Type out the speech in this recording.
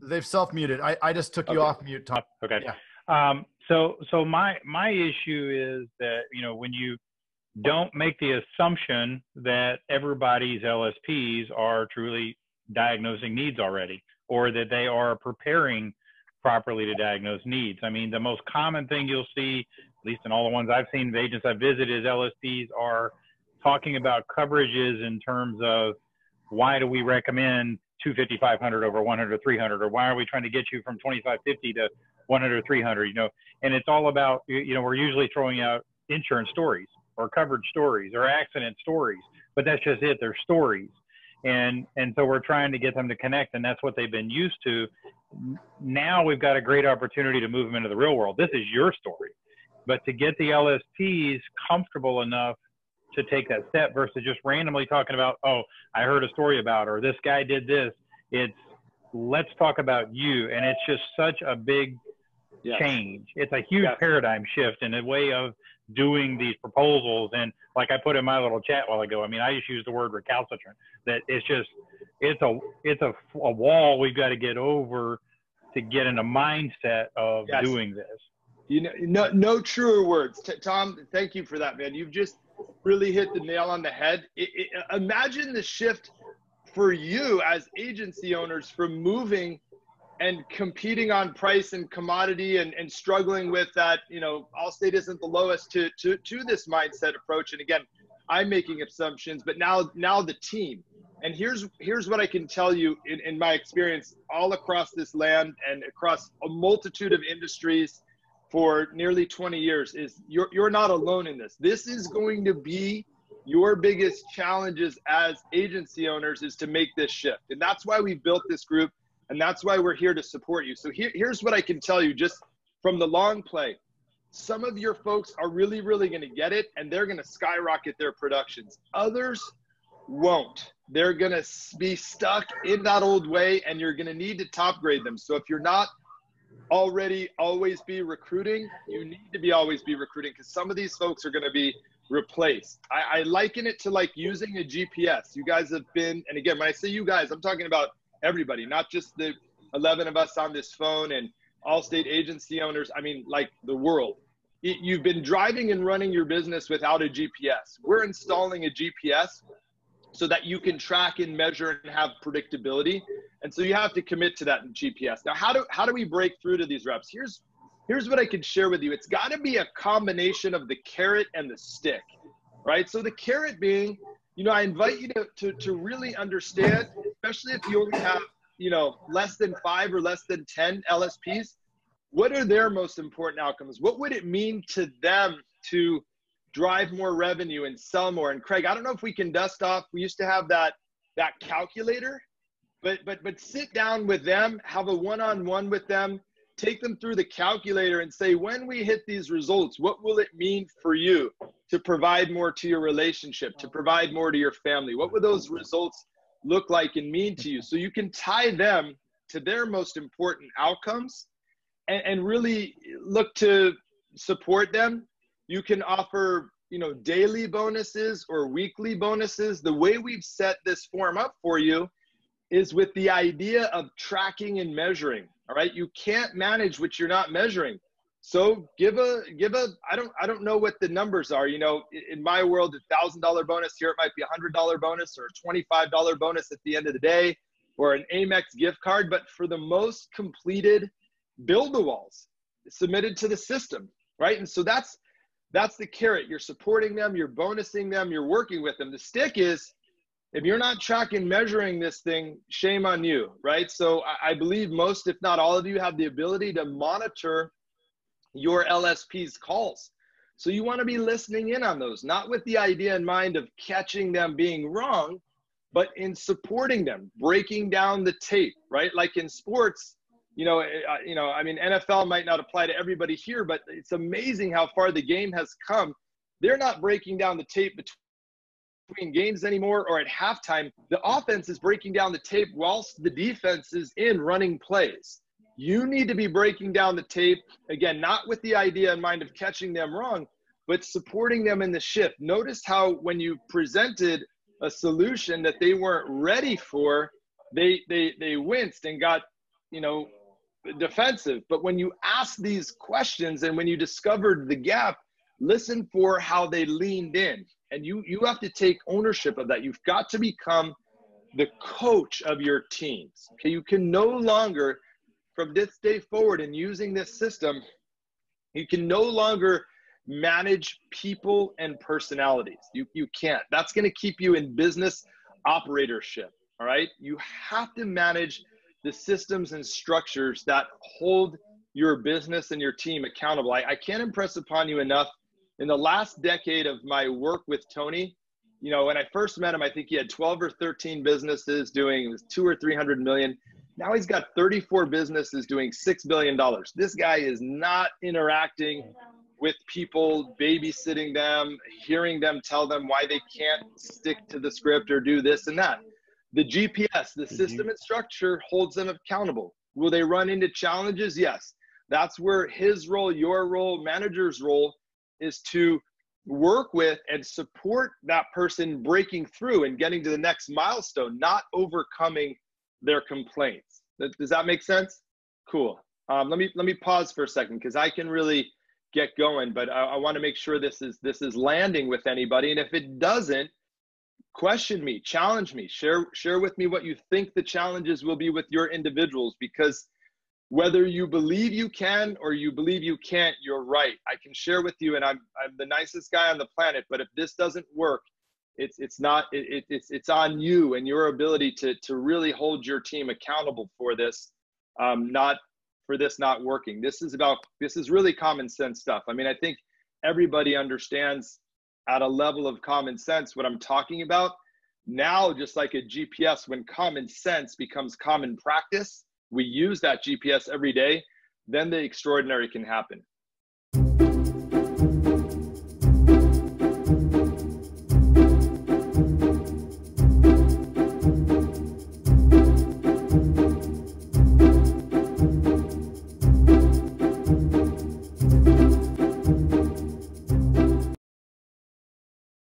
They've self-muted. I just took you Okay. off mute, Tom. Okay. Yeah. So my issue is that, when you don't make the assumption that everybody's LSPs are truly diagnosing needs already, or that they are preparing properly to diagnose needs. I mean, the most common thing you'll see, at least in all the ones I've seen, the agents I've visited, is LSPs are talking about coverages in terms of, why do we recommend 250, 500 over 100, 300, or why are we trying to get you from 2550 to 100, 300, and it's all about, we're usually throwing out insurance stories or coverage stories or accident stories, but that's just it. They're stories. And so we're trying to get them to connect, and that's what they've been used to. Now we've got a great opportunity to move them into the real world. This is your story, but to get the LSPs comfortable enough to take that step versus just randomly talking about, oh, I heard a story about, or this guy did this. It's, let's talk about you. And it's just such a big change. It's a huge paradigm shift in the way of doing these proposals. And like I put in my little chat a while ago, I mean, I just use the word recalcitrant, that it's just, it's a wall we've got to get over to get in a mindset of doing this. No truer words. Tom, thank you for that, man. You've just really hit the nail on the head. Imagine the shift for you as agency owners from moving and competing on price and commodity and struggling with that, Allstate isn't the lowest to this mindset approach. And again, I'm making assumptions, but now the team. And here's what I can tell you in my experience all across this land and across a multitude of industries for nearly 20 years is you're not alone in this. This is going to be your biggest challenges as agency owners, is to make this shift. And that's why we built this group. And that's why we're here to support you. So here's what I can tell you just from the long play. Some of your folks are really, really going to get it, and they're going to skyrocket their productions. Others won't. They're going to be stuck in that old way, and you're going to need to top grade them. So if you're not already always be recruiting, you need to be always be recruiting, because some of these folks are going to be replaced. I liken it to like using a GPS. You guys have been, and again, when I say you guys, I'm talking about everybody, not just the 11 of us on this phone and Allstate agency owners. I mean, like the world. You've been driving and running your business without a GPS. We're installing a GPS so that you can track and measure and have predictability. And so you have to commit to that in GPS. Now, how do we break through to these reps? Here's what I can share with you. It's got to be a combination of the carrot and the stick, right? So the carrot being, I invite you to really understand, especially if you only have, less than 5 or less than 10 LSPs, what are their most important outcomes? What would it mean to them to drive more revenue and sell more? And Craig, I don't know if we can dust off, we used to have that calculator, but sit down with them, have a one-on-one with them, take them through the calculator and say, when we hit these results, what will it mean for you to provide more to your relationship, to provide more to your family? What would those results look like and mean to you? So you can tie them to their most important outcomes and really look to support them. You can offer, daily bonuses or weekly bonuses. The way we've set this form up for you is with the idea of tracking and measuring. All right. You can't manage what you're not measuring. So I don't know what the numbers are. In my world, $1,000 bonus here, it might be $100 bonus or a $25 bonus at the end of the day, or an Amex gift card. But for the most completed build-a-walls submitted to the system, right? And so that's the carrot. You're supporting them, you're bonusing them, you're working with them. The stick is, if you're not tracking, measuring this thing, shame on you, right? So I believe most, if not all of you, have the ability to monitor your LSP's calls. So you want to be listening in on those, not with the idea in mind of catching them being wrong, but in supporting them, breaking down the tape, right? Like in sports, NFL might not apply to everybody here, but it's amazing how far the game has come. They're not breaking down the tape between games anymore, or at halftime. The offense is breaking down the tape whilst the defense is in running plays. You need to be breaking down the tape, again, not with the idea in mind of catching them wrong, but supporting them in the shift. Notice how when you presented a solution that they weren't ready for, they winced and got you know, defensive. But when you ask these questions and when you discovered the gap, listen for how they leaned in. And you have to take ownership of that. You've got to become the coach of your teams. Okay, you can no longer, from this day forward and using this system, you can no longer manage people and personalities. You can't. That's going to keep you in business operatorship. All right. You have to manage the systems and structures that hold your business and your team accountable. I can't impress upon you enough. In the last decade of my work with Tony, you know, when I first met him, I think he had 12 or 13 businesses doing, it was 200 or 300 million. Now he's got 34 businesses doing $6 billion. This guy is not interacting with people, babysitting them, hearing them tell them why they can't stick to the script or do this and that. The GPS, the system and structure holds them accountable. Will they run into challenges? Yes. That's where his role, your role, manager's role is to work with and support that person breaking through and getting to the next milestone, not overcoming their complaints. Does that make sense? Cool. Let me pause for a second because I can really get going, but I want to make sure this is landing with anybody. And if it doesn't, question me, challenge me, share with me what you think the challenges will be with your individuals, because whether you believe you can or you believe you can't, you're right. I can share with you, and I'm the nicest guy on the planet, but if this doesn't work, it's on you and your ability to really hold your team accountable for this, not working. This is really common sense stuff. I mean, I think everybody understands at a level of common sense what I'm talking about. Now, just like a GPS, when common sense becomes common practice, we use that GPS every day, then the extraordinary can happen.